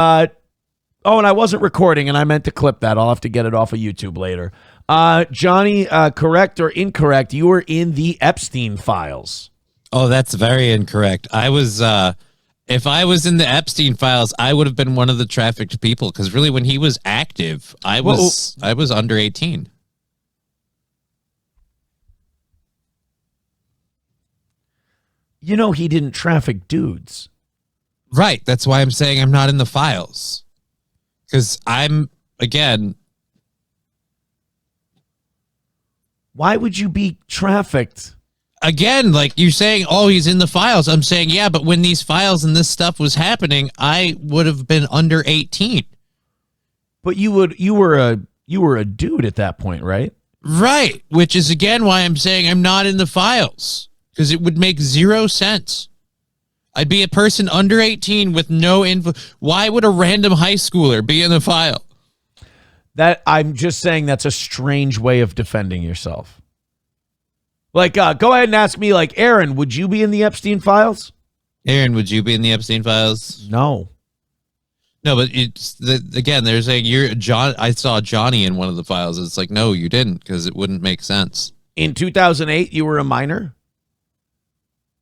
Oh, and I wasn't recording, and I meant to clip that. I'll have to get it off of YouTube later. Johnny, correct or incorrect, you were in the Epstein files. Oh, that's very incorrect. I was, if I was in the Epstein files, I would have been one of the trafficked people. Because really, when he was active, I was under 18. You know, he didn't traffic dudes. Right. That's why I'm saying I'm not in the files. Because I'm, again. Why would you be trafficked? Again, like you're saying, oh, he's in the files. I'm saying, yeah, but when these files and this stuff was happening, I would have been under 18. But you were a dude at that point, right? Right. Which is, again, why I'm saying I'm not in the files. Because it would make zero sense. I'd be a person under 18 with no info. Why would a random high schooler be in the file? That I'm just saying that's a strange way of defending yourself. Like, go ahead and ask me, like, Aaron, would you be in the Epstein files? Aaron, would you be in the Epstein files? No. No, but it's again, they're saying you're John. I saw Johnny in one of the files. It's like, no, you didn't, because it wouldn't make sense. In 2008, you were a minor?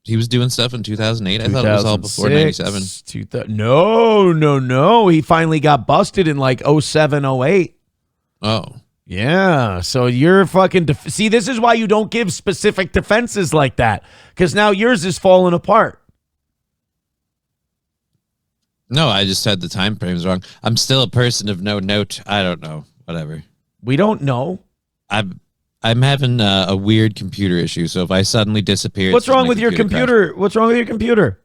He was doing stuff in 2008. I thought it was all before 97. No. He finally got busted in like 07, 08. Oh. Yeah. So you're fucking... See, this is why you don't give specific defenses like that. Because now yours is falling apart. No, I just had the time frames wrong. I'm still a person of no note. I don't know. Whatever. We don't know. I'm having a weird computer issue, so if I suddenly disappear... What's wrong with your computer? What's wrong with your computer?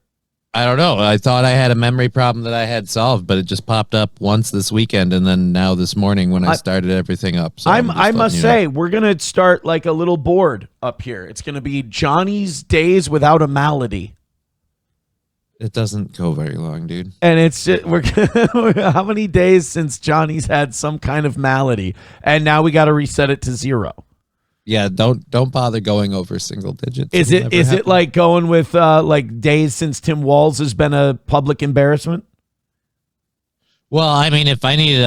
I don't know. I thought I had a memory problem that I had solved, but it just popped up once this weekend, and then now this morning when I started everything up. So I must say, we're going to start like a little board up here. It's going to be Johnny's Days Without a Malady. It doesn't go very long, dude. And it's just, how many days since Johnny's had some kind of malady, and now we got to reset it to 0. Yeah, don't bother going over single digits. Is it like going with like days since Tim Walz has been a public embarrassment? Well, I mean, if I needed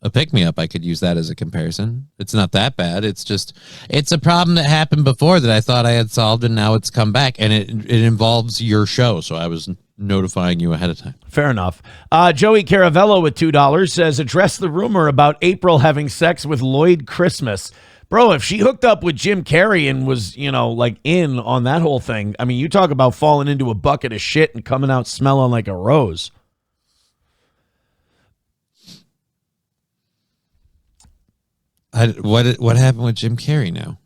a pick me up, I could use that as a comparison. It's not that bad. It's a problem that happened before that I thought I had solved, and now it's come back, and it involves your show. So I was notifying you ahead of time. Fair enough. Joey Caravello with $2 says, address the rumor about April having sex with Lloyd Christmas. Bro, if she hooked up with Jim Carrey and was, like in on that whole thing, I mean, you talk about falling into a bucket of shit and coming out smelling like a rose. What happened with Jim Carrey now?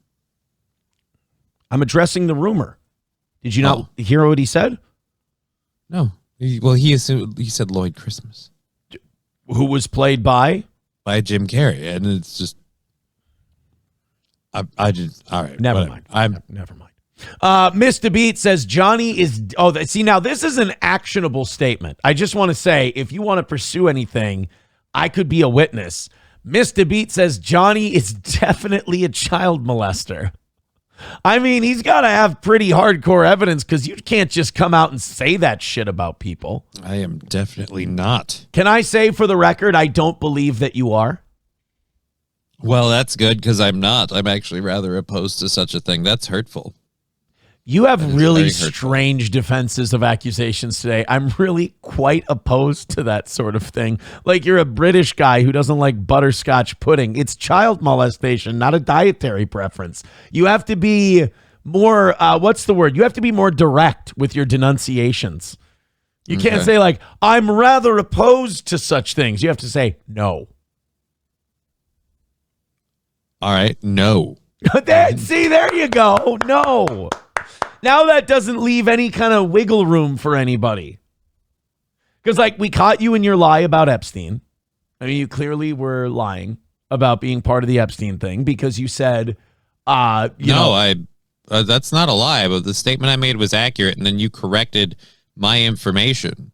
I'm addressing the rumor. Did you not hear what he said? No. Well, he said Lloyd Christmas. Who was played by? By Jim Carrey. And it's just... I just... All right. Never mind. Never mind. Mr. Beat says Johnny is... Oh, see, now this is an actionable statement. I just want to say, if you want to pursue anything, I could be a witness. Mr. Beat says Johnny is definitely a child molester. I mean, he's got to have pretty hardcore evidence, because you can't just come out and say that shit about people. I am definitely not. Can I say for the record, I don't believe that you are? Well, that's good, because I'm not. I'm actually rather opposed to such a thing. That's hurtful. You have really strange defenses of accusations today. I'm really quite opposed to that sort of thing. Like, you're a British guy who doesn't like butterscotch pudding. It's child molestation, not a dietary preference. You have to be more, what's the word? You have to be more direct with your denunciations. You can't say like, I'm rather opposed to such things. You have to say no. All right, no. See, there you go. No. Now that doesn't leave any kind of wiggle room for anybody. Because, like, we caught you in your lie about Epstein. I mean, you clearly were lying about being part of the Epstein thing, because you said, that's not a lie, but the statement I made was accurate, and then you corrected my information.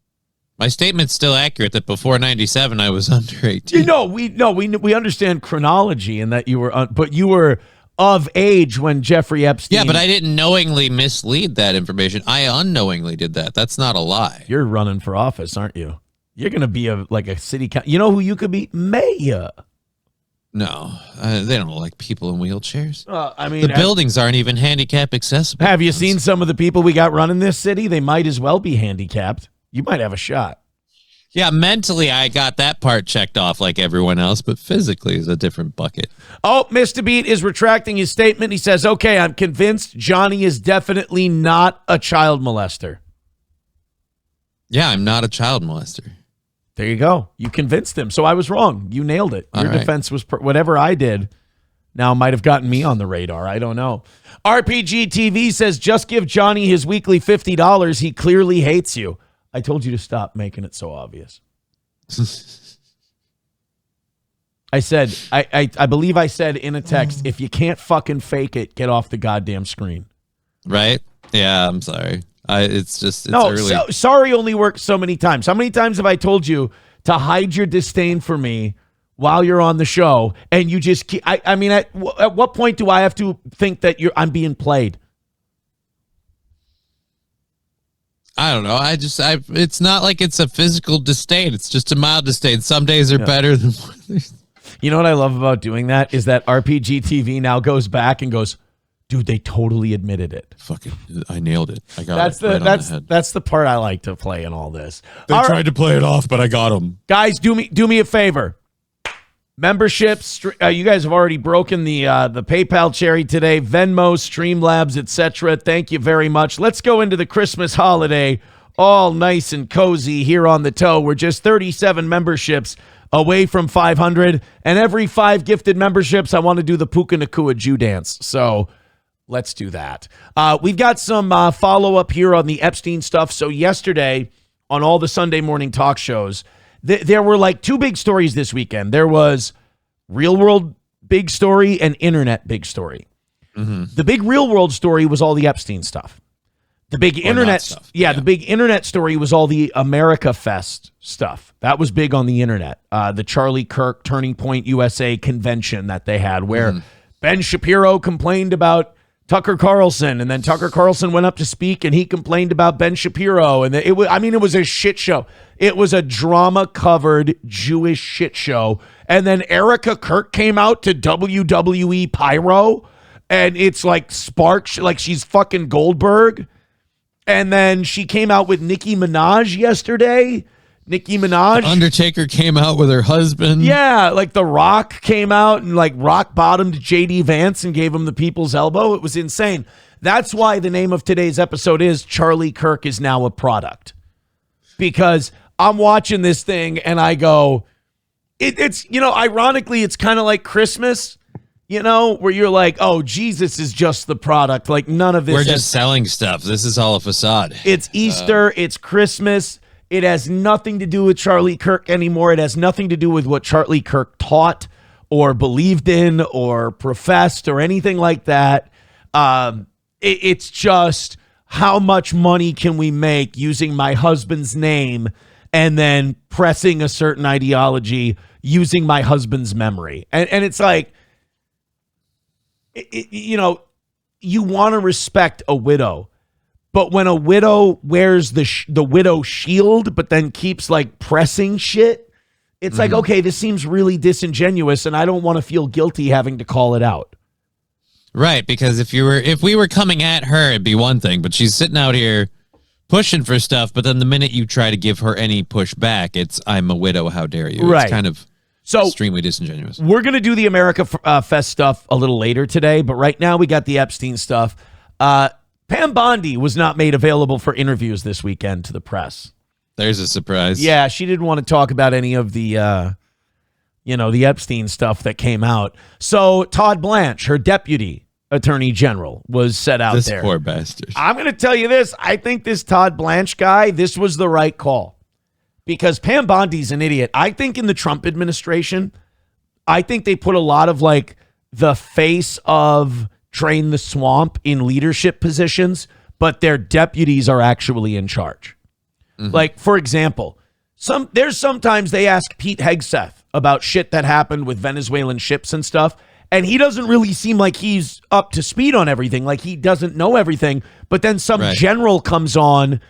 My statement's still accurate that before 97 I was under 18. We understand chronology and that you were, but you were of age when Jeffrey Epstein. Yeah, but I didn't knowingly mislead that information. I unknowingly did that. That's not a lie. You're running for office, aren't you? You're going to be a city council. You know who you could be? Mayor. No, they don't like people in wheelchairs. I mean, the buildings aren't even handicap accessible. Have you seen some of the people we got running this city? They might as well be handicapped. You might have a shot. Yeah, mentally, I got that part checked off like everyone else, but physically is a different bucket. Oh, Mr. Beat is retracting his statement. He says, okay, I'm convinced Johnny is definitely not a child molester. Yeah, I'm not a child molester. There you go. You convinced him. So I was wrong. You nailed it. Your defense was whatever I did now might have gotten me on the radar. I don't know. RPG TV says, just give Johnny his weekly $50. He clearly hates you. I told you to stop making it so obvious. I said, I believe I said in a text, if you can't fucking fake it, get off the goddamn screen. Right? Yeah, I'm sorry. It's early. Sorry only works so many times. How many times have I told you to hide your disdain for me while you're on the show, and you just keep, I mean, at what point do I have to think that I'm being played? I don't know. It's not like it's a physical disdain. It's just a mild disdain. Some days are better than others. You know what I love about doing that is that RPG TV now goes back and goes, dude, they totally admitted it. Fucking, I nailed it. I got it right on the head. That's the part I like to play in all this. They tried to play it off, but I got them. Guys, do me a favor. Memberships, you guys have already broken the PayPal cherry today. Venmo, Streamlabs, etc. Thank you very much. Let's go into the Christmas holiday, all nice and cozy here on the toe. We're just 37 memberships away from 500, and every 5 gifted memberships, I want to do the Puka Nakua Jew dance. So let's do that. We've got some follow-up here on the Epstein stuff. So yesterday, on all the Sunday morning talk shows, there were like 2 big stories this weekend. There was real world big story and internet big story. Mm-hmm. The big real world story was all the Epstein stuff. The big internet stuff. Yeah, the big internet story was all the America Fest stuff. That was big on the internet. The Charlie Kirk Turning Point USA convention that they had, where Ben Shapiro complained about Tucker Carlson, and then Tucker Carlson went up to speak and he complained about Ben Shapiro, and it was a shit show. It was a drama covered Jewish shit show. And then Erica Kirk came out to WWE Pyro, and it's like sparks, like she's fucking Goldberg. And then she came out with Nicki Minaj yesterday. Nicki Minaj. The Undertaker came out with her husband. Yeah, like The Rock came out and like rock bottomed JD Vance and gave him the people's elbow. It was insane. That's why the name of today's episode is Charlie Kirk is now a product. Because I'm watching this thing and I go, it's, ironically, it's kind of like Christmas, where you're like, oh, Jesus is just the product. Like none of this. We're just selling stuff. This is all a facade. It's Easter. It's Christmas. It has nothing to do with Charlie Kirk anymore. It has nothing to do with what Charlie Kirk taught or believed in or professed or anything like that. It's just how much money can we make using my husband's name and then pressing a certain ideology using my husband's memory. And it's like, you want to respect a widow. But when a widow wears the widow shield, but then keeps like pressing shit, it's like, okay, this seems really disingenuous, and I don't want to feel guilty having to call it out. Right, because if we were coming at her, it'd be one thing, but she's sitting out here pushing for stuff. But then the minute you try to give her any pushback, it's "I'm a widow, how dare you?" Right. It's kind of extremely disingenuous. We're gonna do the America Fest stuff a little later today, but right now we got the Epstein stuff. Pam Bondi was not made available for interviews this weekend to the press. There's a surprise. Yeah, she didn't want to talk about any of the, the Epstein stuff that came out. So Todd Blanche, her deputy attorney general, was set out there. This poor bastard. I'm going to tell you this. I think this Todd Blanche guy, this was the right call. Because Pam Bondi's an idiot. I think in the Trump administration, I think they put a lot of like the face of Drain the Swamp in leadership positions, but their deputies are actually in charge. Like, for example, sometimes they ask Pete Hegseth about shit that happened with Venezuelan ships and stuff, And he doesn't really seem like he's up to speed on everything. Like he doesn't know everything. But then some general comes on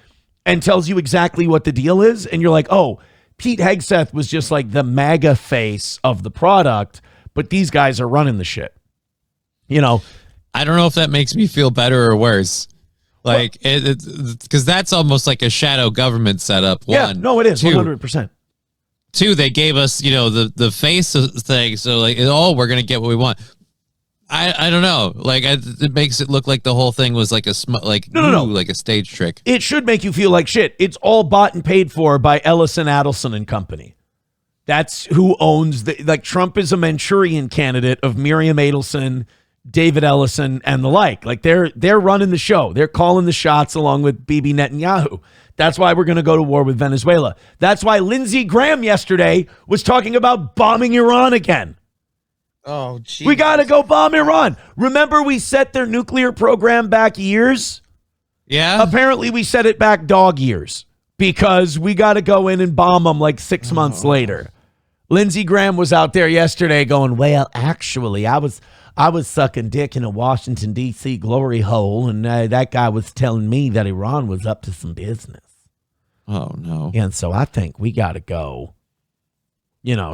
and tells you exactly what the deal is. And you're like, oh, Pete Hegseth was just like the MAGA face of the product. But these guys are running the shit. You know, I don't know if that makes me feel better or worse. Like, because that's almost like a shadow government setup. Yeah, no, it is 100%. Two, they gave us, the face thing. So like, we're going to get what we want. I don't know. Like, it makes it look like the whole thing was like like a stage trick. It should make you feel like shit. It's all bought and paid for by Ellison Adelson and Company. That's who owns Trump is a Manchurian candidate of Miriam Adelson, David Ellison, and the like. Like they're running the show. They're calling the shots along with Bibi Netanyahu. That's why we're going to go to war with Venezuela. That's why Lindsey Graham yesterday was talking about bombing Iran again. Oh, geez. We got to go bomb Iran. Remember we set their nuclear program back years? Yeah. Apparently we set it back dog years because we got to go in and bomb them like 6 months later. Lindsey Graham was out there yesterday going, well, actually, I was sucking dick in a Washington, D.C. glory hole, and that guy was telling me that Iran was up to some business. Oh, no. And so I think we got to go.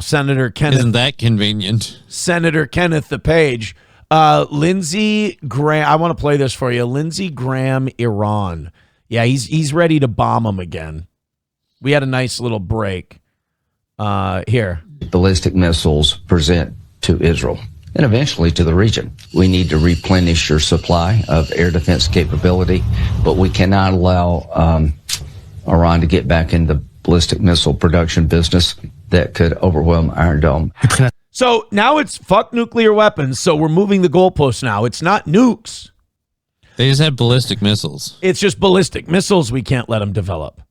Senator Kenneth. Isn't that convenient? Senator Kenneth the Page. Lindsey Graham. I want to play this for you. Lindsey Graham, Iran. Yeah, he's ready to bomb them again. We had a nice little break. Here. Ballistic missiles present to Israel and eventually to the region. We need to replenish your supply of air defense capability, but we cannot allow Iran to get back in the ballistic missile production business that could overwhelm Iron Dome. So now it's fuck nuclear weapons. So we're moving the goalposts now. It's not nukes. They just have ballistic missiles. It's just ballistic missiles we can't let them develop.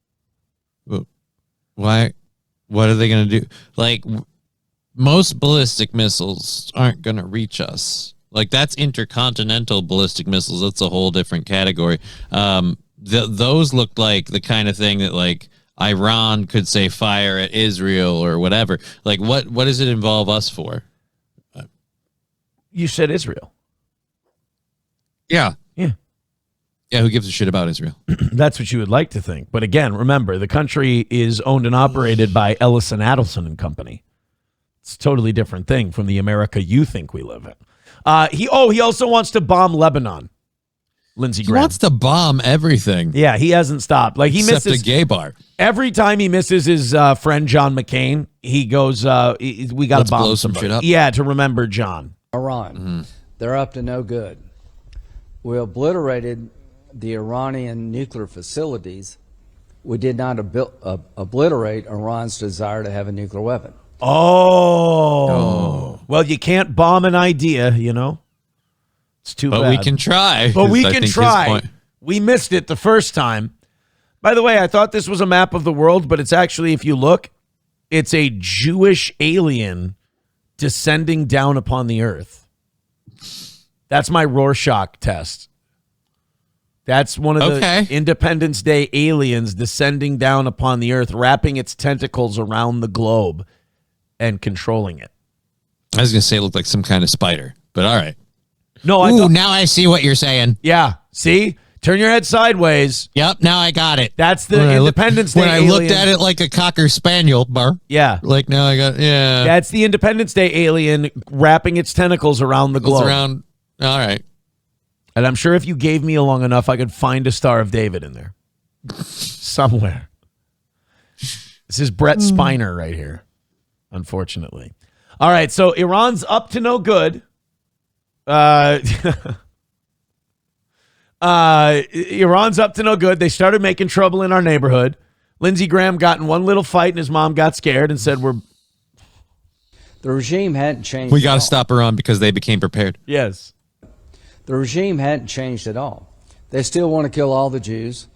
Why? What are they going to do? Like, most ballistic missiles aren't going to reach us. Like, that's intercontinental ballistic missiles. That's a whole different category. Those look like the kind of thing that, like, Iran could say fire at Israel or whatever. Like, what does it involve us for? You said Israel. Yeah. Yeah. Yeah, who gives a shit about Israel? That's what you would like to think. But again, remember, the country is owned and operated by Ellison Adelson and Company. It's a totally different thing from the America you think we live in. He also wants to bomb Lebanon. Lindsey Graham. He wants to bomb everything. Yeah, he hasn't stopped. Like he except misses a gay bar. Every time he misses his friend John McCain, he goes, we got to bomb blow some somebody. shit up. Yeah, to remember John. Iran. They're up to no good. We obliterated the Iranian nuclear facilities. We did not obliterate Iran's desire to have a nuclear weapon. Oh. Well, you can't bomb an idea, It's too bad. But we can try. But we I can think try. We missed it the first time. By the way, I thought this was a map of the world, but it's actually, if you look, it's a Jewish alien descending down upon the earth. That's my Rorschach test. That's one of the Independence Day aliens descending down upon the earth, wrapping its tentacles around the globe and controlling it. I was going to say it looked like some kind of spider, but all right. No, now I see what you're saying. Yeah, see? Turn your head sideways. Yep, now I got it. That's the Independence Day alien. When I looked at it like a Cocker Spaniel, yeah. Like now I got, yeah. That's the Independence Day alien wrapping its tentacles around the globe. All right. And I'm sure if you gave me long enough, I could find a Star of David in there. Somewhere. This is Brett Spiner right here, unfortunately. All right, so Iran's up to no good. Iran's up to no good. They started making trouble in our neighborhood. Lindsey Graham got in one little fight and his mom got scared and said, The regime hadn't changed. We got to stop Iran because they became prepared. Yes. The regime hadn't changed at all. They still want to kill all the Jews,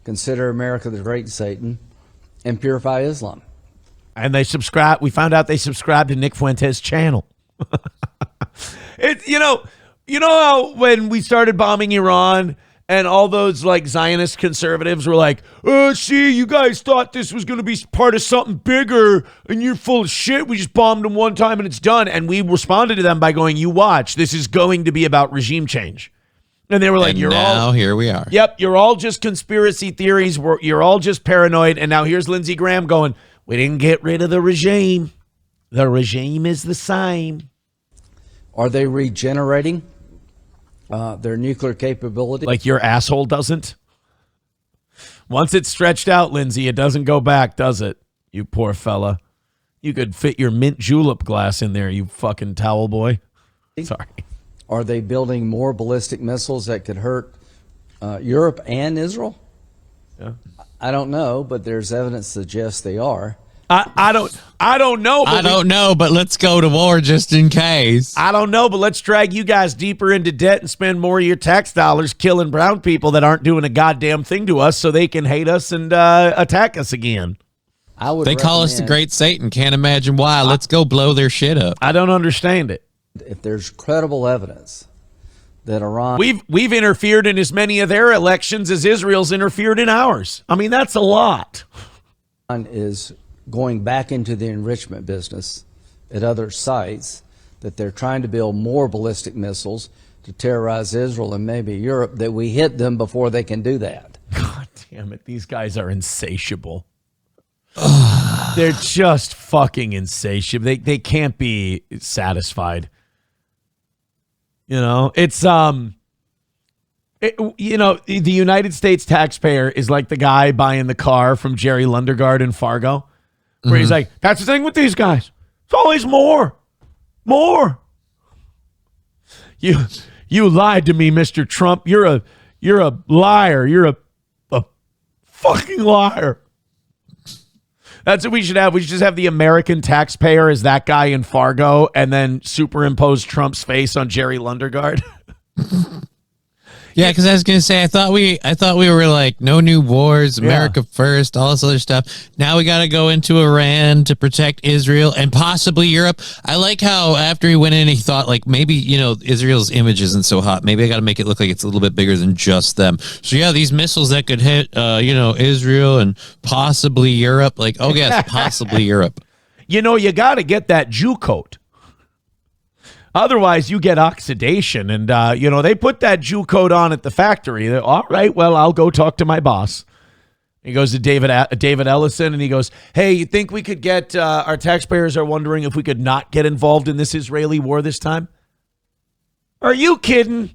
consider America the great Satan, and purify Islam. And we found out they subscribed to Nick Fuentes' channel. You know how when we started bombing Iran And all those like Zionist conservatives were like, see, you guys thought this was going to be part of something bigger and you're full of shit. We just bombed them one time and it's done. And we responded to them by going, you watch, this is going to be about regime change. And they were like, here we are. Yep, you're all just conspiracy theories. You're all just paranoid. And now here's Lindsey Graham going, we didn't get rid of the regime. The regime is the same. Are they regenerating their nuclear capability? Like your asshole doesn't? Once it's stretched out, Lindsay, it doesn't go back, does it? You poor fella. You could fit your mint julep glass in there, you fucking towel boy. Sorry. Are they building more ballistic missiles that could hurt Europe and Israel? Yeah. I don't know, but there's evidence to suggest they are. I don't know. I don't know, but let's go to war just in case. I don't know, but let's drag you guys deeper into debt and spend more of your tax dollars killing brown people that aren't doing a goddamn thing to us so they can hate us and attack us again. They call us the Great Satan. Can't imagine why. Let's go blow their shit up. I don't understand it. If there's credible evidence that Iran... We've interfered in as many of their elections as Israel's interfered in ours. I mean, that's a lot. ...is going back into the enrichment business at other sites, that they're trying to build more ballistic missiles to terrorize Israel and maybe Europe, that we hit them before they can do that. God damn it. These guys are insatiable. They're just fucking insatiable. They can't be satisfied. You know, it's, the United States taxpayer is like the guy buying the car from Jerry Lundegaard in Fargo, where he's like, that's the thing with these guys. It's always more. You lied to me, Mr. Trump. You're a liar. You're a fucking liar. That's what we should have. We should just have the American taxpayer as that guy in Fargo and then superimpose Trump's face on Jerry Lundegaard. Yeah, because I was gonna say I thought we were like no new wars, America first, all this other stuff. Now we got to go into Iran to protect Israel and possibly Europe. I like how after he went in, he thought like maybe Israel's image isn't so hot. Maybe I got to make it look like it's a little bit bigger than just them. So yeah, these missiles that could hit Israel and possibly Europe. Like yes, possibly Europe. You got to get that Jew coat. Otherwise, you get oxidation. And, they put that Jew coat on at the factory. They're, all right, well, I'll go talk to my boss. He goes to David Ellison, and he goes, hey, you think we could get our taxpayers are wondering if we could not get involved in this Israeli war this time? Are you kidding?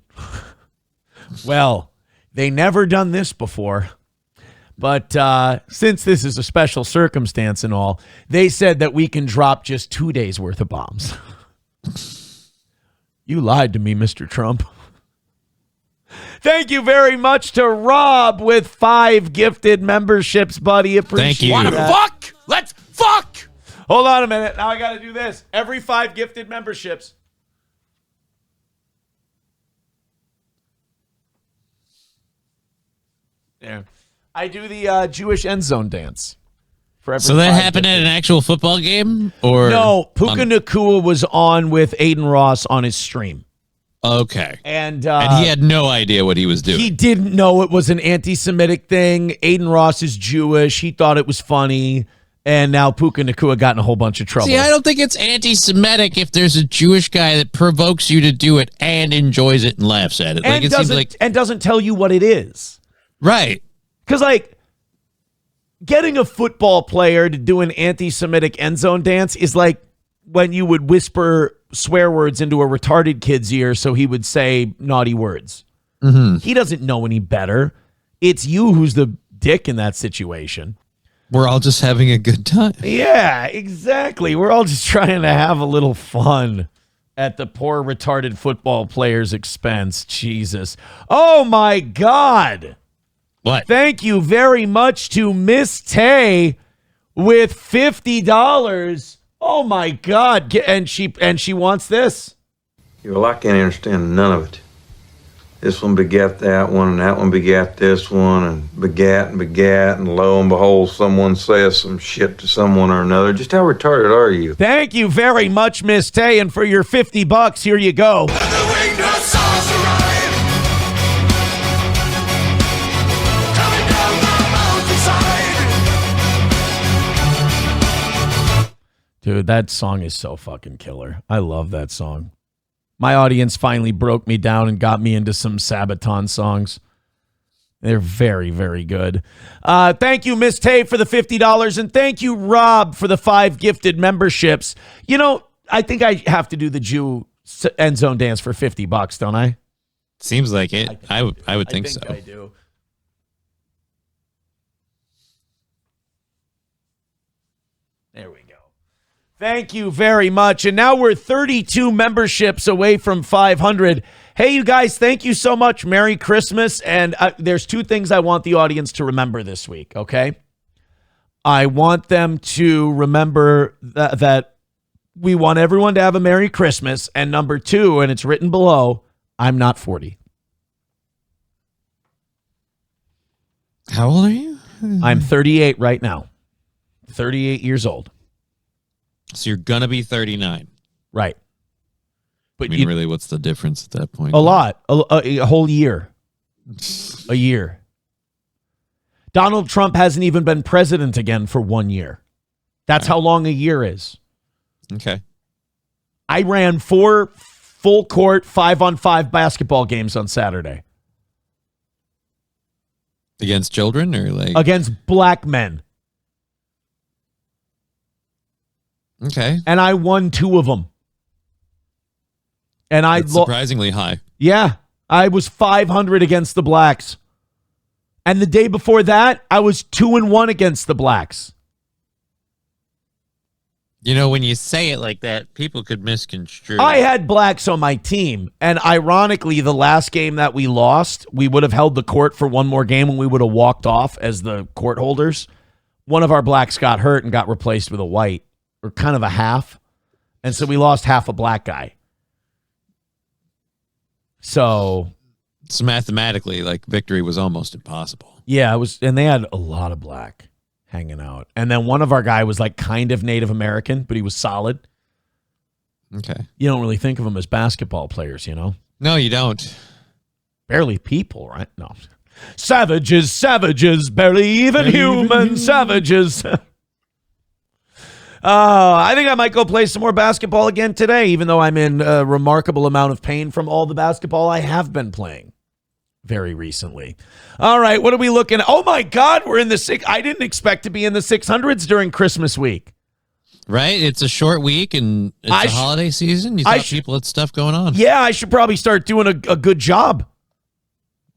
Well, they never done this before. But since this is a special circumstance and all, they said that we can drop just 2 days worth of bombs. You lied to me, Mr. Trump. Thank you very much to Rob with 5 gifted memberships, buddy. Appreciate Thank you. that. Fuck! Let's fuck! Hold on a minute. Now I got to do this. Every 5 gifted memberships. There. I do the Jewish end zone dance. So that happened at an actual football game? Or no, Puka Nakua was on with Aiden Ross on his stream. Okay. And he had no idea what he was doing. He didn't know it was an anti-Semitic thing. Aiden Ross is Jewish. He thought it was funny. And now Puka Nakua got in a whole bunch of trouble. See, I don't think it's anti-Semitic if there's a Jewish guy that provokes you to do it and enjoys it and laughs at it. And, doesn't tell you what it is. Right. Because, getting a football player to do an anti-Semitic end zone dance is like when you would whisper swear words into a retarded kid's ear so he would say naughty words. Mm-hmm. He doesn't know any better. It's you who's the dick in that situation. We're all just having a good time. Yeah, exactly. We're all just trying to have a little fun at the poor retarded football player's expense. Jesus. Oh, my God. What? Thank you very much to Miss Tay with $50. Oh my God! And she wants this. Well, I can't understand none of it. This one begat that one, and that one begat this one, and begat, and lo and behold, someone says some shit to someone or another. Just how retarded are you? Thank you very much, Miss Tay, and for your $50, here you go. Dude, that song is so fucking killer. I love that song. My audience finally broke me down and got me into some Sabaton songs. They're very, very good. Thank you, Miss Tay, for the $50. And thank you, Rob, for the 5 gifted memberships. You know, I think I have to do the Jew end zone dance for $50, don't I? Seems like it. I would think so. I do. There we go. Thank you very much. And now we're 32 memberships away from 500. Hey, you guys, thank you so much. Merry Christmas. And there's 2 things I want the audience to remember this week, okay? I want them to remember that we want everyone to have a Merry Christmas. And number 2, and it's written below, I'm not 40. How old are you? I'm 38 right now. 38 years old. So you're going to be 39. Right. But I mean, really, what's the difference at that point? A lot. A whole year. A year. Donald Trump hasn't even been president again for 1 year. That's how long a year is. Okay. I ran 4 full court 5-on-5 basketball games on Saturday. Against children or like? Against black men. Okay. And I won 2 of them. And That's surprisingly high. Yeah. I was 500 against the blacks. And the day before that, I was 2-1 against the blacks. You know, when you say it like that, people could misconstrue. I had blacks on my team. And ironically, the last game that we lost, we would have held the court for one more game and we would have walked off as the court holders. One of our blacks got hurt and got replaced with a white, or kind of a half. And so we lost half a black guy. So mathematically, like, victory was almost impossible. Yeah, it was, and they had a lot of black hanging out. And then one of our guy was like kind of Native American, but he was solid. Okay. You don't really think of them as basketball players, you know? No, you don't. Barely people, right? No. Savages, barely even human savages. I think I might go play some more basketball again today, even though I'm in a remarkable amount of pain from all the basketball I have been playing very recently. All right, what are we looking at? Oh, my God, we're in the six. I didn't expect to be in the 600s during Christmas week. Right? It's a short week, and it's a holiday season. You thought people had stuff going on. Yeah, I should probably start doing a good job.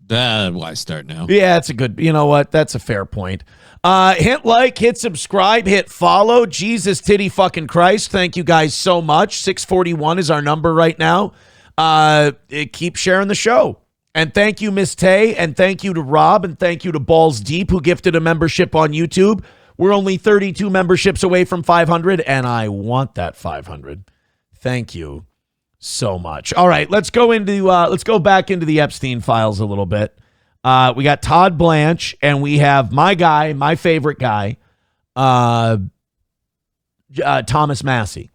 Why start now? Yeah, it's a good, you know what? That's a fair point. Hit like, hit subscribe, hit follow. Jesus titty fucking Christ. Thank you guys so much. 641 is our number right now. Keep sharing the show. And thank you, Miss Tay, and thank you to Rob, and thank you to Balls Deep, who gifted a membership on YouTube. We're only 32 memberships away from 500, and I want that 500. Thank you so much. All right, let's go back into the Epstein files a little bit. We got Todd Blanche, and we have my guy, my favorite guy, Thomas Massey.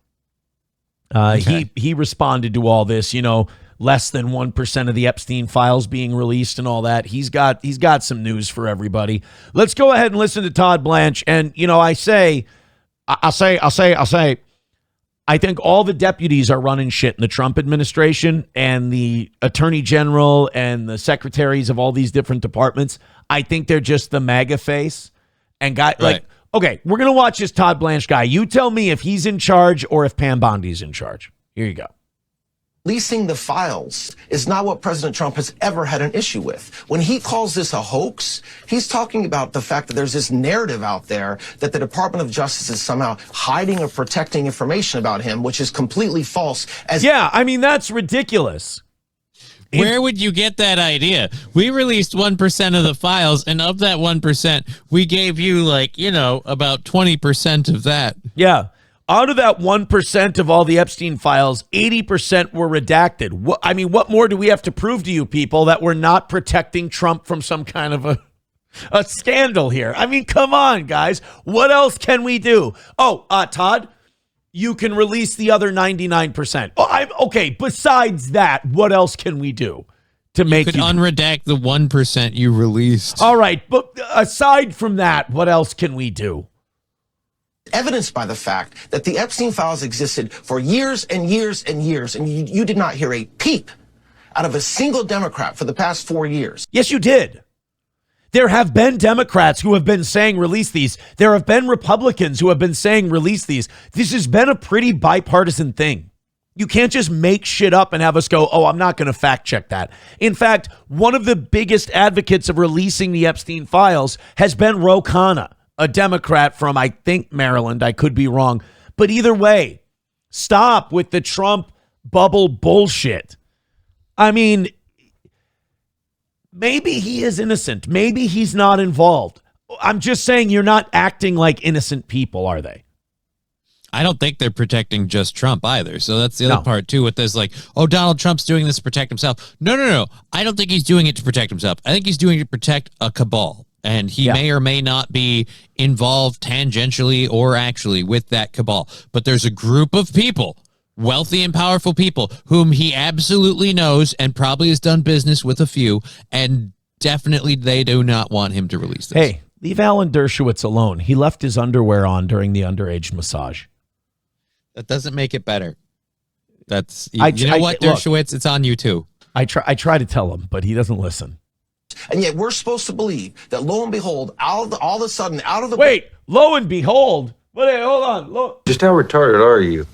Okay. He responded to all this, you know, less than 1% of the Epstein files being released and all that. He's got some news for everybody. Let's go ahead and listen to Todd Blanche. And, you know, I'll say, I think all the deputies are running shit in the Trump administration, and the attorney general and the secretaries of all these different departments. I think they're just the MAGA face. And Right. Okay, we're going to watch this Todd Blanche guy. You tell me if he's in charge or if Pam Bondi's in charge. Here you go. Releasing the files is not what President Trump has ever had an issue with. When he calls this a hoax, he's talking about the fact that there's this narrative out there that the Department of Justice is somehow hiding or protecting information about him, which is completely false. Yeah, I mean, that's ridiculous. Where would you get that idea? We released 1% of the files, and of that 1%, we gave you, like, you know, about 20% of that. Yeah. Out of that 1% of all the Epstein files, 80% were redacted. What more do we have to prove to you people that we're not protecting Trump from some kind of a scandal here? I mean, come on, guys. What else can we do? Oh, Todd, you can release the other 99%. Okay. Besides that, what else can we do to make you could unredact the 1% you released? All right. But aside from that, what else can we do? Evidenced by the fact that the Epstein files existed for years and years and years, and you did not hear a peep out of a single Democrat for the past 4 years. Yes, you did. There have been Democrats who have been saying release these. There have been Republicans who have been saying release these. This has been a pretty bipartisan thing. You can't just make shit up and have us go, oh, I'm not going to fact check that. In fact, one of the biggest advocates of releasing the Epstein files has been Ro Khanna, a Democrat from, I think, Maryland. I could be wrong. But either way, stop with the Trump bubble bullshit. I mean, maybe he is innocent. Maybe he's not involved. I'm just saying you're not acting like innocent people, are they? I don't think they're protecting just Trump either. So that's the other part, too, with this, like, oh, Donald Trump's doing this to protect himself. No. I don't think he's doing it to protect himself. I think he's doing it to protect a cabal. And he may or may not be involved tangentially or actually with that cabal. But there's a group of people, wealthy and powerful people, whom he absolutely knows and probably has done business with a few. And definitely they do not want him to release this. Hey, leave Alan Dershowitz alone. He left his underwear on during the underage massage. That doesn't make it better. That's you know what, Dershowitz? It's on you, too. I try to tell him, but he doesn't listen. And yet we're supposed to believe that, lo and behold, all of a sudden, out of the... Wait, lo and behold? Wait, hold on. Just how retarded are you?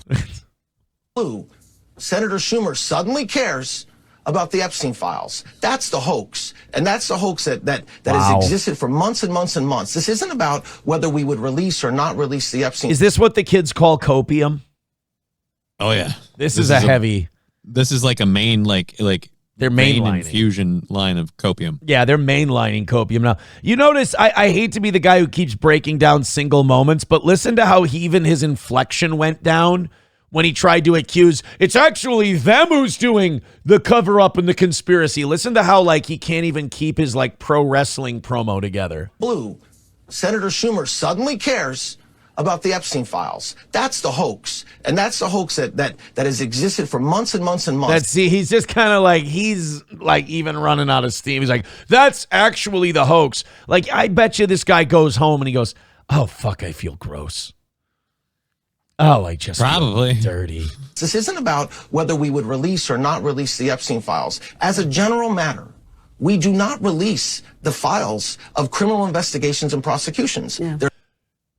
blue, Senator Schumer suddenly cares about the Epstein files. That's the hoax. And that's the hoax that has existed for months and months and months. This isn't about whether we would release or not release the Epstein. Is this what the kids call copium? Oh, yeah. This is a heavy... This is like a main, like their main infusion line of copium. Yeah, they're mainlining copium. Now, you notice, I hate to be the guy who keeps breaking down single moments, but listen to how even his inflection went down when he tried to accuse, it's actually them who's doing the cover-up and the conspiracy. Listen to how, like, he can't even keep his, like, pro wrestling promo together. Blue, Senator Schumer suddenly cares about the Epstein files. That's the hoax. And that's the hoax that has existed for months and months and months. He's just kind of like, he's like even running out of steam. He's like, that's actually the hoax. Like, I bet you this guy goes home and he goes, oh, fuck, I feel gross. Oh, I just probably feel dirty. This isn't about whether we would release or not release the Epstein files. As a general matter, we do not release the files of criminal investigations and prosecutions. Yeah.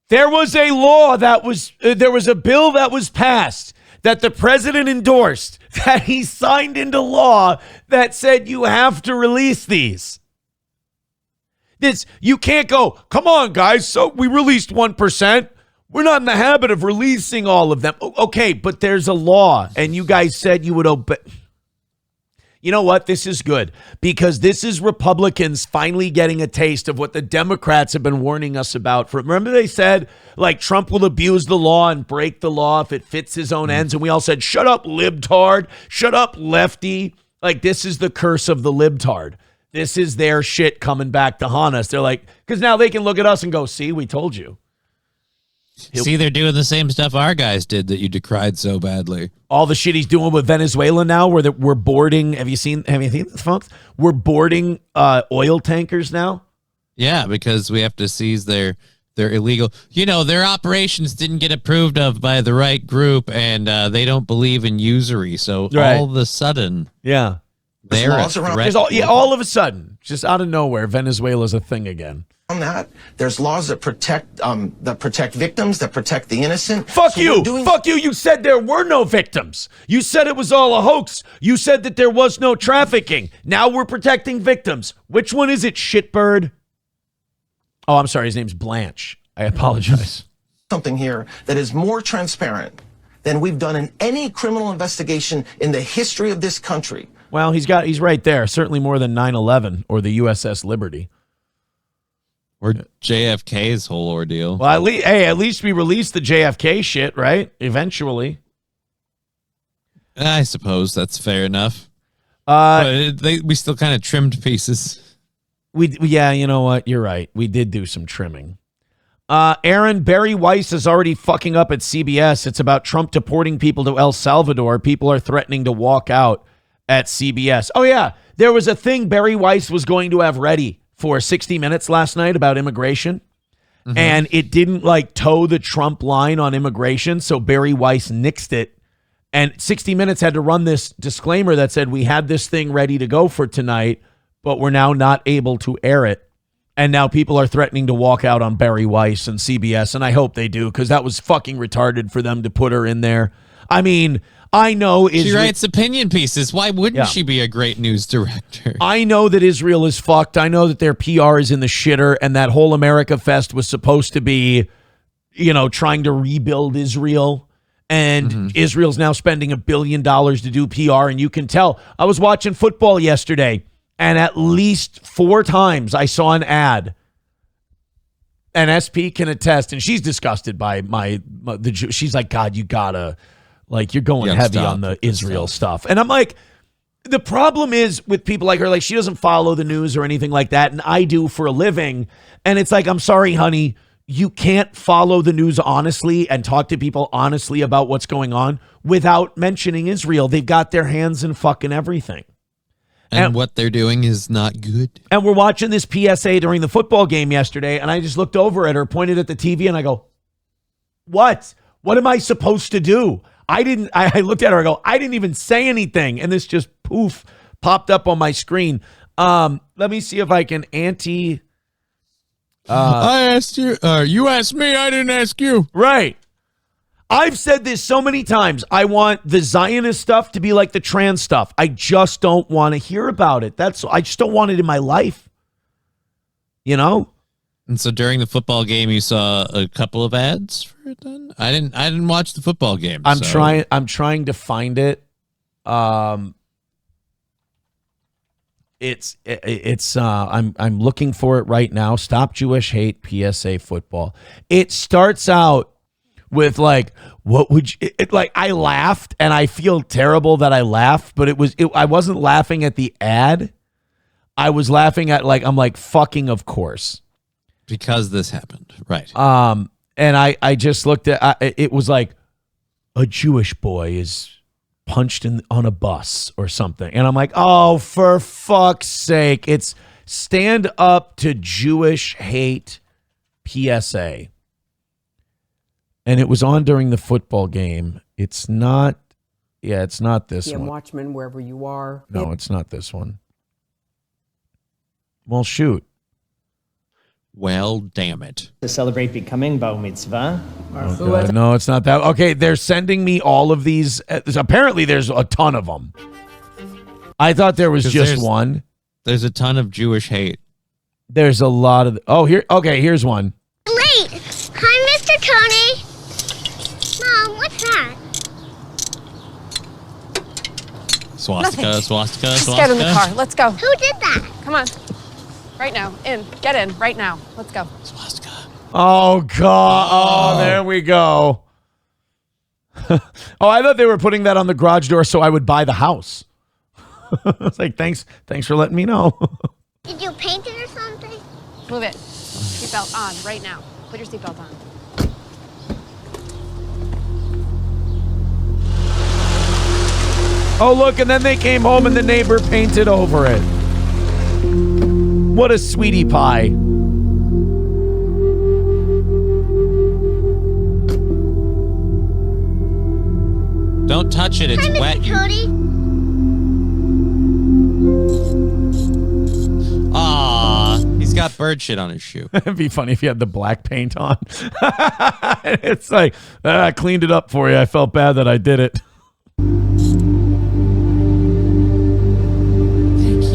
There was a law that was, there was a bill that was passed that the president endorsed, that he signed into law that said you have to release these. You can't go, come on, guys, so we released 1%. We're not in the habit of releasing all of them. Okay, but there's a law, and you guys said you would obey. You know what? This is good because this is Republicans finally getting a taste of what the Democrats have been warning us about. Remember they said, like, Trump will abuse the law and break the law if it fits his own ends. And we all said, shut up, libtard. Shut up, lefty. Like, this is the curse of the libtard. This is their shit coming back to haunt us. They're like, because now they can look at us and go, see, we told you. See, they're doing the same stuff our guys did that you decried so badly. All the shit he's doing with Venezuela now, where we're boarding. Have you seen this, folks? We're boarding oil tankers now. Yeah, because we have to seize their illegal. You know, their operations didn't get approved of by the right group, and they don't believe in usury. So all of a sudden, yeah, they're a threat. All of a sudden, just out of nowhere, Venezuela's a thing again. On that, there's laws that protect victims, that protect the innocent. Fuck you! Fuck you! You said there were no victims. You said it was all a hoax. You said that there was no trafficking. Now we're protecting victims. Which one is it, shitbird? Oh, I'm sorry. His name's Blanche. I apologize. Something here that is more transparent than we've done in any criminal investigation in the history of this country. Well, he's right there. Certainly more than 9/11 or the USS Liberty. Or JFK's whole ordeal. Well, at least we released the JFK shit, right? Eventually. I suppose that's fair enough. But we still kind of trimmed pieces. Yeah, you know what? You're right. We did do some trimming. Aaron, Barry Weiss is already fucking up at CBS. It's about Trump deporting people to El Salvador. People are threatening to walk out at CBS. Oh, yeah. There was a thing Barry Weiss was going to have ready for 60 Minutes last night about immigration. and it didn't like toe the Trump line on immigration. So Barry Weiss nixed it. And 60 Minutes had to run this disclaimer that said, we had this thing ready to go for tonight, but we're now not able to air it. And now people are threatening to walk out on Barry Weiss and CBS. And I hope they do, because that was fucking retarded for them to put her in there. I mean, I know she writes opinion pieces. Why wouldn't she be a great news director? I know that Israel is fucked. I know that their PR is in the shitter, and that whole America Fest was supposed to be, trying to rebuild Israel. And Israel's now spending $1 billion to do PR, and you can tell. I was watching football yesterday, and at least 4 times I saw an ad. And SP can attest, and she's disgusted by she's like, God, you gotta, like, you're going heavy on the Israel stuff. And I'm like, the problem is with people like her, like, she doesn't follow the news or anything like that, and I do for a living. And it's like, I'm sorry, honey, you can't follow the news honestly and talk to people honestly about what's going on without mentioning Israel. They've got their hands in fucking everything. And what they're doing is not good. And we're watching this PSA during the football game yesterday, and I just looked over at her, pointed at the TV, and I go, what? What am I supposed to do? I looked at her, I go, I didn't even say anything. And this just poof popped up on my screen. Let me see if I can I asked you, you asked me, I didn't ask you. Right. I've said this so many times. I want the Zionist stuff to be like the trans stuff. I just don't want to hear about it. I just don't want it in my life. And so during the football game, you saw a couple of ads for it then? I didn't watch the football game. I'm trying to find it. I'm looking for it right now. Stop Jewish Hate PSA football. It starts out with like, what would you, I laughed, and I feel terrible that I laughed, but I wasn't laughing at the ad. I was laughing at I'm like, fucking of course. Because this happened. Right. And I just looked at, it was like, a Jewish boy is punched on a bus or something. And I'm like, oh, for fuck's sake. It's Stand Up to Jewish Hate PSA. And it was on during the football game. It's not this one. Watchman, wherever you are. No, it's not this one. Well, shoot. Well, damn it. To celebrate becoming Bar Mitzvah. Oh, no, it's not that. Okay, they're sending me all of these. Apparently, there's a ton of them. I thought there was just one. There's a ton of Jewish hate. There's a lot of... here's one. Wait. Hi, Mr. Tony. Mom, what's that? Swastika. Just get in the car. Let's go. Who did that? Come on. Right now. Get in. Right now. Let's go. Swastika. Oh, God. Oh, there we go. I thought they were putting that on the garage door so I would buy the house. I was like, thanks for letting me know. Did you paint it or something? Move it. Seatbelt on right now. Put your seatbelt on. Oh, look, and then they came home and the neighbor painted over it. What a sweetie pie. Don't touch it. It's Hi, wet. Mr. Cody. Aw, he's got bird shit on his shoe. It'd be funny if you had the black paint on. It's like, I cleaned it up for you. I felt bad that I did it. Thank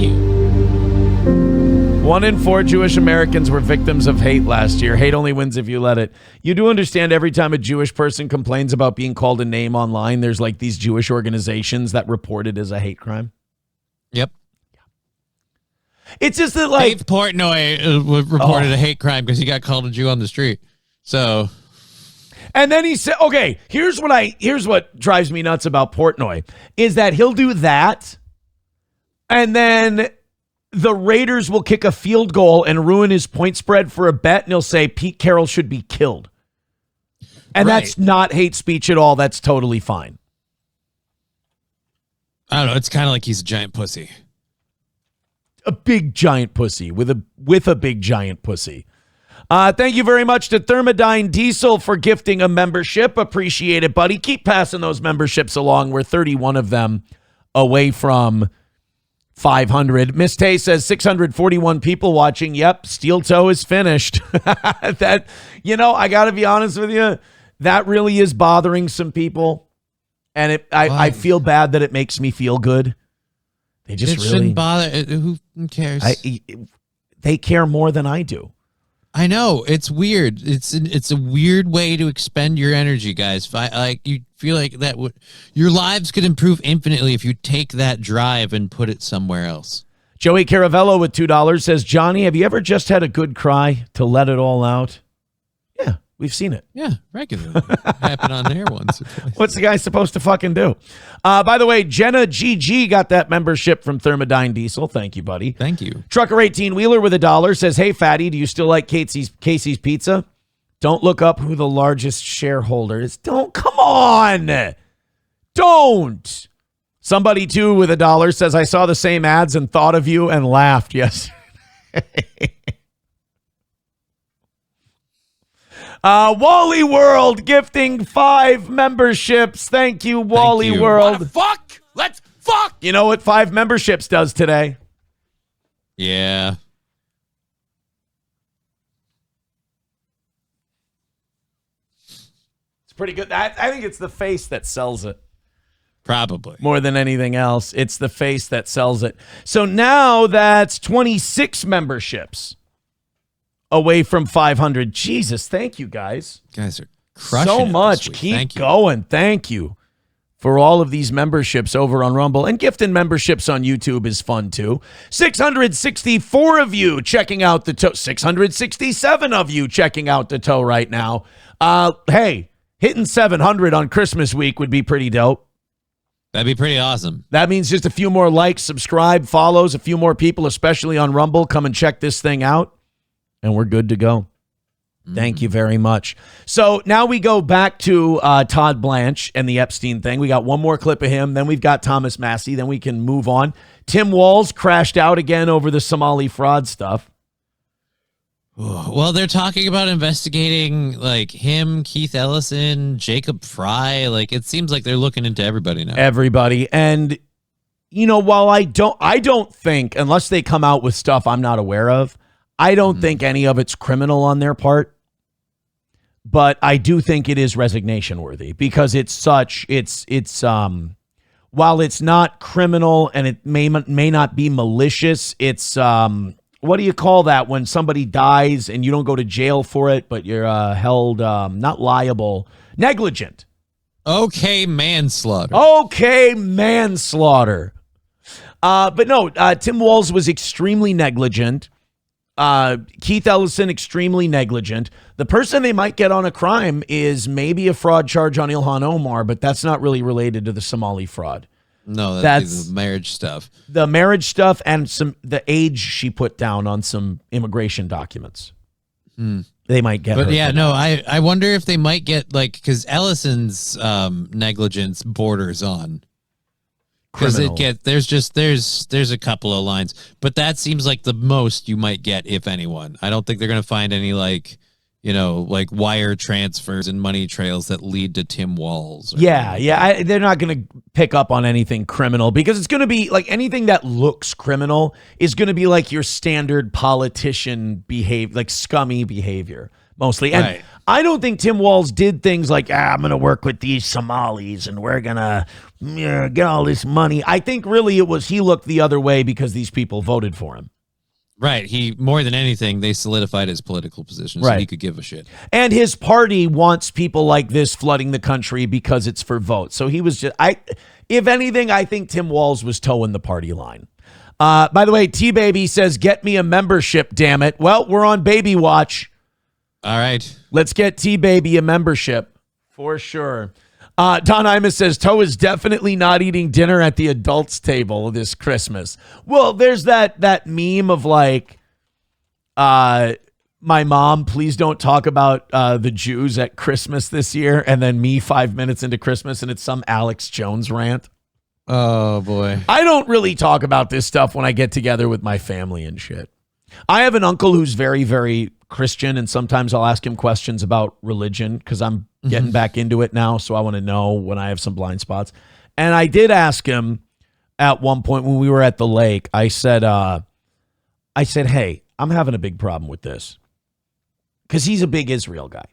you. 1 in 4 Jewish Americans were victims of hate last year. Hate only wins if you let it. You do understand every time a Jewish person complains about being called a name online, there's like these Jewish organizations that report it as a hate crime? Yep. It's just that, like, Dave Portnoy reported a hate crime because he got called a Jew on the street. So, and then he said, okay, here's what drives me nuts about Portnoy is that he'll do that, and then the Raiders will kick a field goal and ruin his point spread for a bet, and he'll say Pete Carroll should be killed. And that's not hate speech at all. That's totally fine. I don't know. It's kind of like he's a giant pussy. A big giant pussy with a big giant pussy. Thank you very much to Thermodyne Diesel for gifting a membership. Appreciate it, buddy. Keep passing those memberships along. We're 31 of them away from 500. Miss Tay says 641 people watching. Yep, Steel Toe is finished. That, I got to be honest with you, that really is bothering some people. And I feel bad that it makes me feel good. They just really shouldn't bother. Who cares? They care more than I do. I know, it's weird. It's a weird way to expend your energy, guys. You feel like your lives could improve infinitely if you take that drive and put it somewhere else. Joey Caravello with $2 says, Johnny, have you ever just had a good cry to let it all out? Yeah, we've seen it. Yeah, regularly. Happen on there once or twice. What's the guy supposed to fucking do? By the way, Jenna GG got that membership from Thermodyne Diesel. Thank you, buddy. Thank you. Trucker 18 Wheeler with $1 says, hey, fatty, do you still like Casey's Pizza? Don't look up who the largest shareholder is. Come on. Don't. Somebody, too, with $1 says, I saw the same ads and thought of you and laughed yesterday. Wally World gifting 5 memberships. Thank you, Wally World. Fuck? Let's fuck. You know what 5 memberships does today? Yeah. It's pretty good. I think it's the face that sells it. Probably. More than anything else, it's the face that sells it. So now that's 26 memberships away from 500. Jesus, thank you guys. Guys are crushing so it much. this week. Keep going. Thank you for all of these memberships over on Rumble, and gifting memberships on YouTube is fun too. 664 of you checking out the toe. 667 of you checking out the toe right now. Hey, hitting 700 on Christmas week would be pretty dope. That'd be pretty awesome. That means just a few more likes, subscribe, follows, a few more people, especially on Rumble, come and check this thing out, and we're good to go. Thank you very much. So now we go back to Todd Blanche and the Epstein thing. We got one more clip of him. Then we've got Thomas Massey. Then we can move on. Tim Walz crashed out again over the Somali fraud stuff. Well, they're talking about investigating like him, Keith Ellison, Jacob Fry. Like it seems like they're looking into everybody now. Everybody. And while I don't think, unless they come out with stuff I'm not aware of, I don't think any of it's criminal on their part. But I do think it is resignation worthy because while it's not criminal and it may not be malicious, it's what do you call that when somebody dies and you don't go to jail for it, but you're held not liable, negligent. Okay, manslaughter. But no, Tim Walz was extremely negligent. Keith Ellison, extremely negligent. The person they might get on a crime is maybe a fraud charge on Ilhan Omar, but that's not really related to the Somali fraud. No, that's the marriage stuff. The marriage stuff and the age she put down on some immigration documents. They might get. But yeah, no, I wonder if they might get because Ellison's negligence borders on. Because there's a couple of lines, but that seems like the most you might get, if anyone. I don't think they're going to find any like wire transfers and money trails that lead to Tim Walz. They're not going to pick up on anything criminal because it's going to be like anything that looks criminal is going to be like your standard politician behavior, like scummy behavior mostly. And right. I don't think Tim Walz did things like, I'm going to work with these Somalis and we're going to get all this money. I think really it was he looked the other way because these people voted for him. Right. He, more than anything, they solidified his political position so he could give a shit. And his party wants people like this flooding the country because it's for votes. So he was just, if anything, I think Tim Walz was towing the party line. By the way, T-Baby says, get me a membership, damn it. Well, we're on baby watch. All right. Let's get T-Baby a membership for sure. Don Imus says, Toe is definitely not eating dinner at the adults table this Christmas. Well, there's that meme of like, my mom, please don't talk about the Jews at Christmas this year. And then me 5 minutes into Christmas and it's some Alex Jones rant. Oh, boy. I don't really talk about this stuff when I get together with my family and shit. I have an uncle who's very, very Christian, and sometimes I'll ask him questions about religion because I'm getting back into it now, so I want to know when I have some blind spots. And I did ask him at one point when we were at the lake. I said, hey, I'm having a big problem with this, because he's a big Israel guy.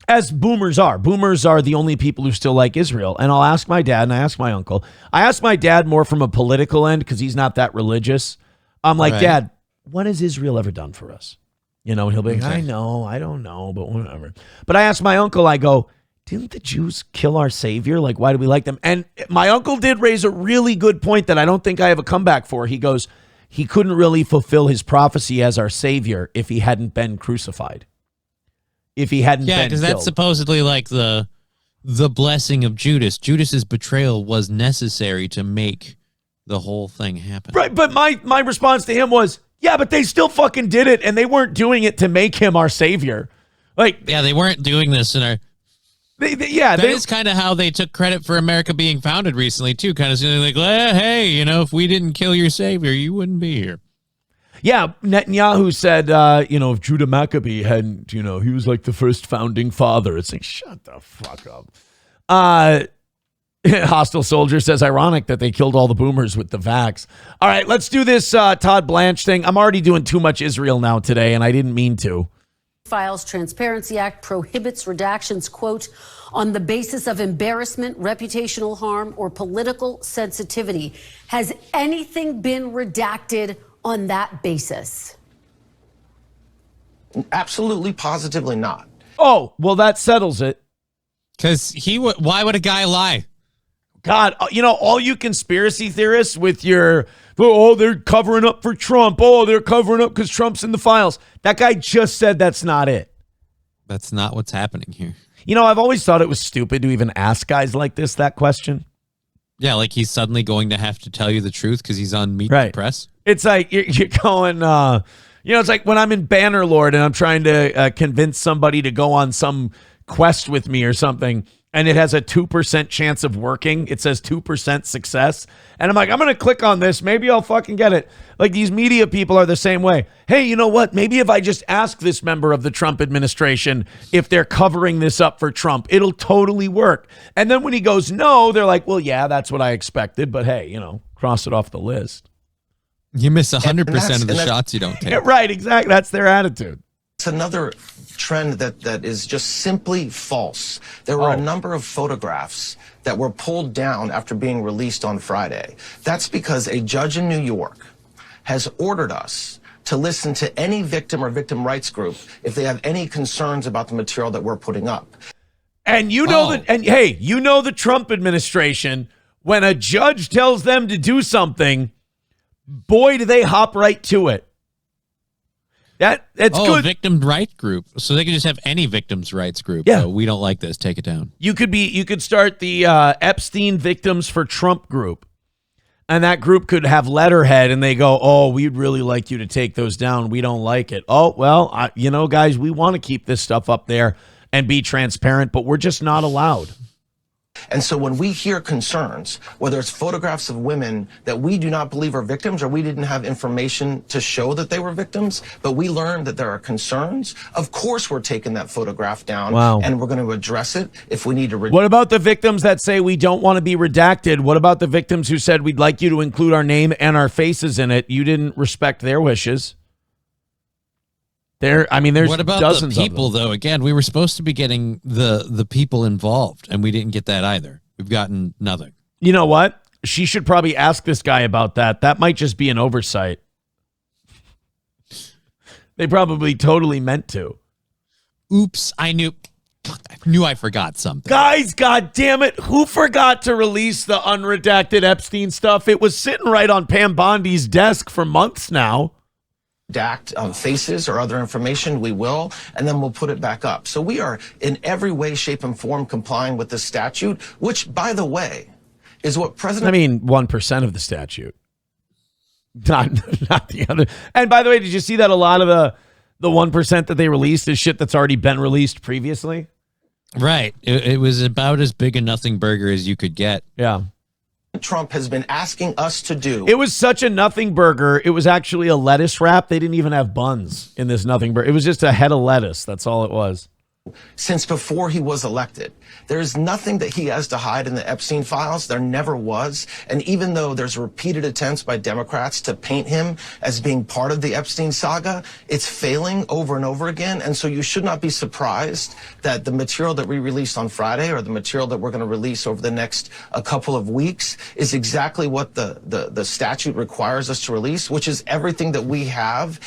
As boomers are. Boomers are the only people who still like Israel. And I'll ask my dad and I ask my uncle. I ask my dad more from a political end because he's not that religious. I'm like, Dad, what has Israel ever done for us? You know, and he'll be like, I know, I don't know, but whatever. But I ask my uncle, I go, didn't the Jews kill our savior? Like, why do we like them? And my uncle did raise a really good point that I don't think I have a comeback for. He goes, he couldn't really fulfill his prophecy as our savior if he hadn't been crucified. If he hadn't been because that's killed. supposedly like the blessing of Judas. Judas's betrayal was necessary to make the whole thing happen. Right, but my response to him was, yeah, but they still fucking did it, and they weren't doing it to make him our savior. Like, yeah, they weren't doing this in our... That is kind of how they took credit for America being founded recently, too. Kind of saying like, hey, you know, if we didn't kill your savior, you wouldn't be here. Yeah, Netanyahu said, if Judah Maccabee hadn't, he was like the first founding father. It's like, shut the fuck up. Hostile Soldier says, ironic that they killed all the boomers with the vax. All right, let's do this Todd Blanche thing. I'm already doing too much Israel now today, and I didn't mean to. Files Transparency Act prohibits redactions, quote, on the basis of embarrassment, reputational harm, or political sensitivity. Has anything been redacted on that basis? Absolutely, positively not. Oh, well, that settles it. Because why would a guy lie? God, all you conspiracy theorists with your, they're covering up for Trump. Oh, they're covering up because Trump's in the files. That guy just said that's not it. That's not what's happening here. I've always thought it was stupid to even ask guys like this that question. Yeah, like he's suddenly going to have to tell you the truth because he's on Meet the Press. It's like you're going, it's like when I'm in Bannerlord and I'm trying to convince somebody to go on some quest with me or something, and it has a 2% chance of working. It says 2% success. And I'm like, I'm going to click on this. Maybe I'll fucking get it. Like, these media people are the same way. Hey, you know what? Maybe if I just ask this member of the Trump administration if they're covering this up for Trump, it'll totally work. And then when he goes no, they're like, well, yeah, that's what I expected. But hey, cross it off the list. You miss 100% of the shots you don't take. Yeah, right, exactly. That's their attitude. It's another trend that is just simply false. There were a number of photographs that were pulled down after being released on Friday. That's because a judge in New York has ordered us to listen to any victim or victim rights group if they have any concerns about the material that we're putting up. And the Trump administration, when a judge tells them to do something, boy, do they hop right to it. That's good. Victim right group. So they can just have any victims rights group. Yeah. So we don't like this. Take it down. You could start the Epstein Victims for Trump group. And that group could have letterhead and they go, oh, we'd really like you to take those down. We don't like it. Oh, well, guys, we want to keep this stuff up there and be transparent, but we're just not allowed. And so when we hear concerns, whether it's photographs of women that we do not believe are victims or we didn't have information to show that they were victims, but we learned that there are concerns, of course we're taking that photograph down and we're going to address it if we need to. What about the victims that say we don't want to be redacted? What about the victims who said we'd like you to include our name and our faces in it? You didn't respect their wishes. There's what about dozens the people, of them. though? Again, we were supposed to be getting the people involved, and we didn't get that either. We've gotten nothing. You know what? She should probably ask this guy about that. That might just be an oversight. They probably totally meant to. Oops, I knew I forgot something. Guys, God damn it. Who forgot to release the unredacted Epstein stuff? It was sitting right on Pam Bondi's desk for months now. Redact faces or other information, we will, and then we'll put it back up. So we are in every way, shape, and form complying with the statute, which, by the way, is what President... 1% of the statute. Not the other. And by the way, did you see that a lot of the 1% that they released is shit that's already been released previously? Right. It was about as big a nothing burger as you could get. Yeah. Trump has been asking us to do. It was such a nothing burger. It was actually a lettuce wrap. They didn't even have buns in this nothing burger. It was just a head of lettuce. That's all it was. Since before he was elected. There's nothing that he has to hide in the Epstein files. There never was. And even though there's repeated attempts by Democrats to paint him as being part of the Epstein saga, it's failing over and over again. And so you should not be surprised that the material that we released on Friday or the material that we're going to release over the next a couple of weeks is exactly what the statute requires us to release, which is everything that we have.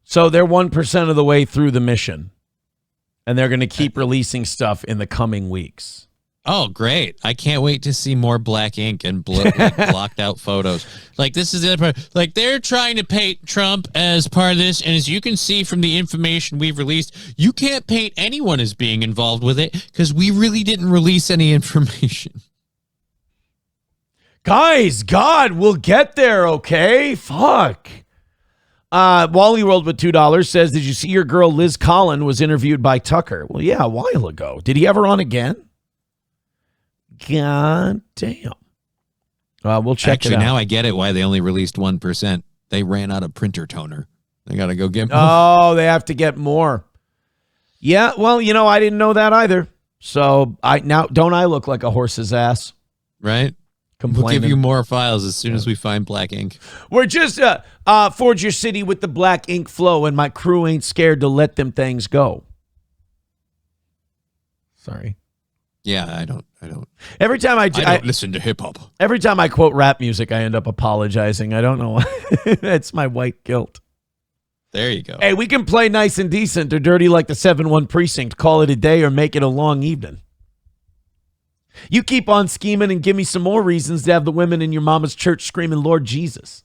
So they're 1% of the way through the mission. And they're going to keep releasing stuff in the coming weeks. Oh, great. I can't wait to see more black ink and blocked out photos. Like, this is the other part. Like, they're trying to paint Trump as part of this. And as you can see from the information we've released, you can't paint anyone as being involved with it because we really didn't release any information. Guys, God, we'll get there, okay? Fuck. Wally World with $2 says, did you see your girl Liz Collin was interviewed by Tucker? Well, yeah, a while ago. Did he ever on again? God damn. We'll check it out. Now I get it why they only released 1%. They ran out of printer toner. They got to go get more. Oh, they have to get more. Yeah, well, I didn't know that either. So don't I look like a horse's ass? Right? We'll give you more files as soon as we find black ink. We're just forge your city with the black ink flow, and my crew ain't scared to let them things go. Sorry. Yeah, I don't. Every time I don't listen to hip hop. Every time I quote rap music, I end up apologizing. I don't know why. It's my white guilt. There you go. Hey, we can play nice and decent or dirty like the 7-1 precinct. Call it a day or make it a long evening. You keep on scheming and give me some more reasons to have the women in your mama's church screaming, Lord Jesus.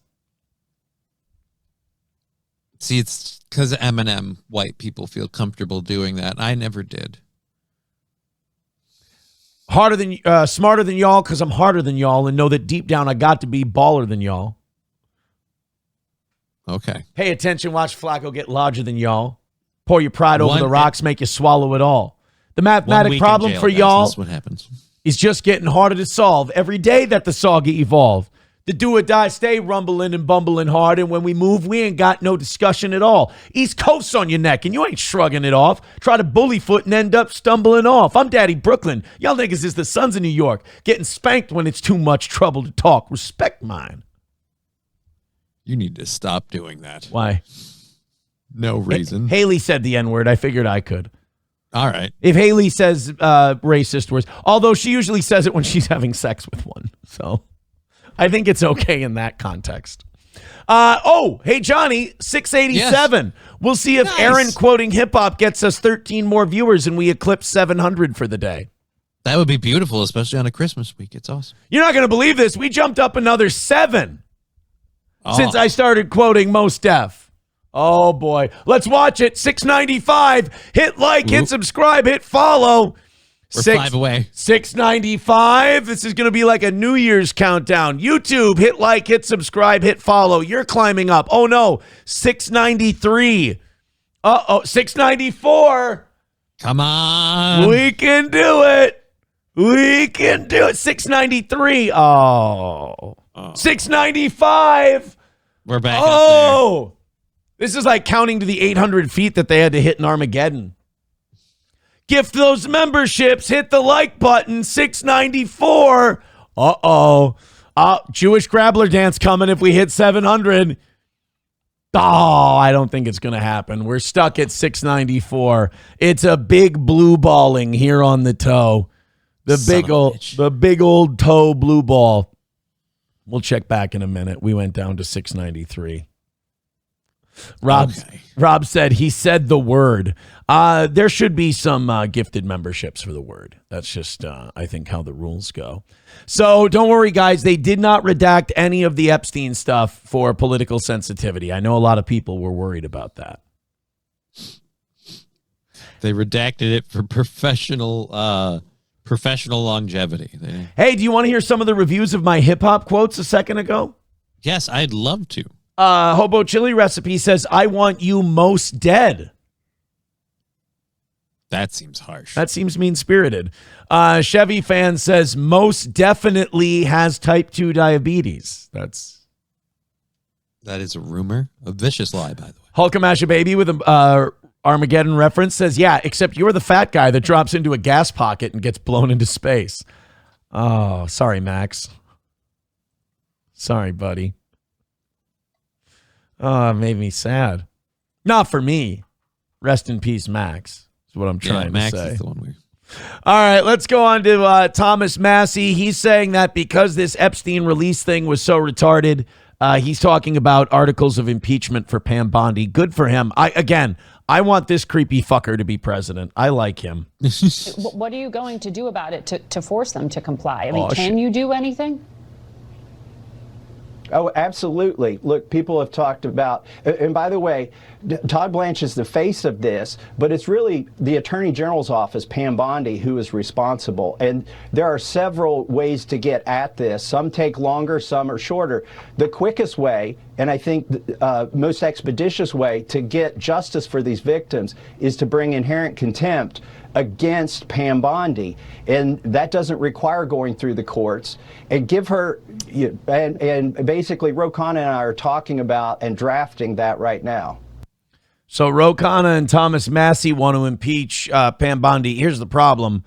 See, it's because of Eminem, white people feel comfortable doing that. I never did. Smarter than y'all because I'm harder than y'all and know that deep down I got to be baller than y'all. Okay. Pay attention, watch Flacco get larger than y'all. Pour your pride over the rocks, make you swallow it all. The mathematic problem for y'all That's what happens. is just getting harder to solve every day that the saga evolve. The do or die stay rumbling and bumbling hard, and when we move, we ain't got no discussion at all. East Coast's on your neck, and you ain't shrugging it off. Try to bully foot and end up stumbling off. I'm Daddy Brooklyn. Y'all niggas is the sons of New York, getting spanked when it's too much trouble to talk. Respect mine. You need to stop doing that. Why? No reason. Haley said the N-word. I figured I could. All right. If Haley says racist words, although she usually says it when she's having sex with one. So I think it's okay in that context. Hey, Johnny, 687. Yes. We'll see if Aaron quoting hip-hop gets us 13 more viewers and we eclipse 700 for the day. That would be beautiful, especially on a Christmas week. It's awesome. You're not going to believe this. We jumped up another 7 since I started quoting Mos Def. Oh, boy. Let's watch it. 695. Hit like, hit subscribe, hit follow. We're 5 away. 695. This is going to be like a New Year's countdown. YouTube, hit like, hit subscribe, hit follow. You're climbing up. Oh, no. 693. 694. Come on. We can do it. We can do it. 693. Oh. 695. We're back up there. This is like counting to the 800 feet that they had to hit in Armageddon. Gift those memberships. Hit the like button. 694. Jewish Grabbler dance coming if we hit 700. Oh, I don't think it's going to happen. We're stuck at 694. It's a big blue balling here on the toe. The big old toe blue ball. We'll check back in a minute. We went down to 693. Rob said he said the word. There should be some gifted memberships for the word. That's just, I think, how the rules go. So don't worry, guys. They did not redact any of the Epstein stuff for political sensitivity. I know a lot of people were worried about that. They redacted it for professional longevity. Hey, do you want to hear some of the reviews of my hip-hop quotes a second ago? Yes, I'd love to. Hobo Chili Recipe says, I want you most dead. That seems harsh. That seems mean-spirited. Chevy fan says most definitely has type 2 diabetes. That is a rumor. A vicious lie, by the way. Hulkamasha Baby with a Armageddon reference says, yeah, except you're the fat guy that drops into a gas pocket and gets blown into space. Oh, sorry, Max. Sorry, buddy. Oh, it made me sad. Not for me. Rest in peace, Max, is what I'm trying Max to say. is the one weird. All right, let's go on to Thomas Massey. He's saying that because this Epstein release thing was so retarded, he's talking about articles of impeachment for Pam Bondi. Good for him. I want this creepy fucker to be president. I like him. What are you going to do about it to force them to comply? I mean, can you do anything? Oh, absolutely. Look, people have talked about, and by the way, Todd Blanche is the face of this, but it's really the Attorney General's office, Pam Bondi, who is responsible. And there are several ways to get at this. Some take longer, some are shorter. The quickest way, and I think most expeditious way to get justice for these victims is to bring inherent contempt against Pam Bondi, and that doesn't require going through the courts, and give her, and basically Ro Khanna and I are talking about and drafting that right now. So Ro Khanna and Thomas Massey want to impeach Pam Bondi. Here's the problem.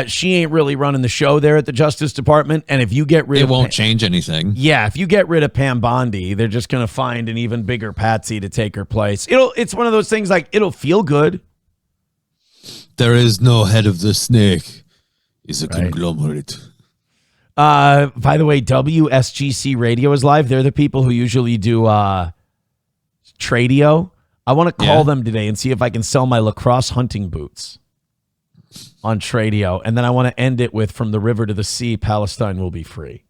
She ain't really running the show there at the Justice Department, and if you get rid of... It won't change anything. Yeah, if you get rid of Pam Bondi, they're just going to find an even bigger patsy to take her place. It's one of those things like, it'll feel good. There is no head of the snake. It's a conglomerate. By the way, WSGC Radio is live. They're the people who usually do Tradio. I want to call them today and see if I can sell my lacrosse hunting boots on Tradio. And then I want to end it with, from the river to the sea, Palestine will be free.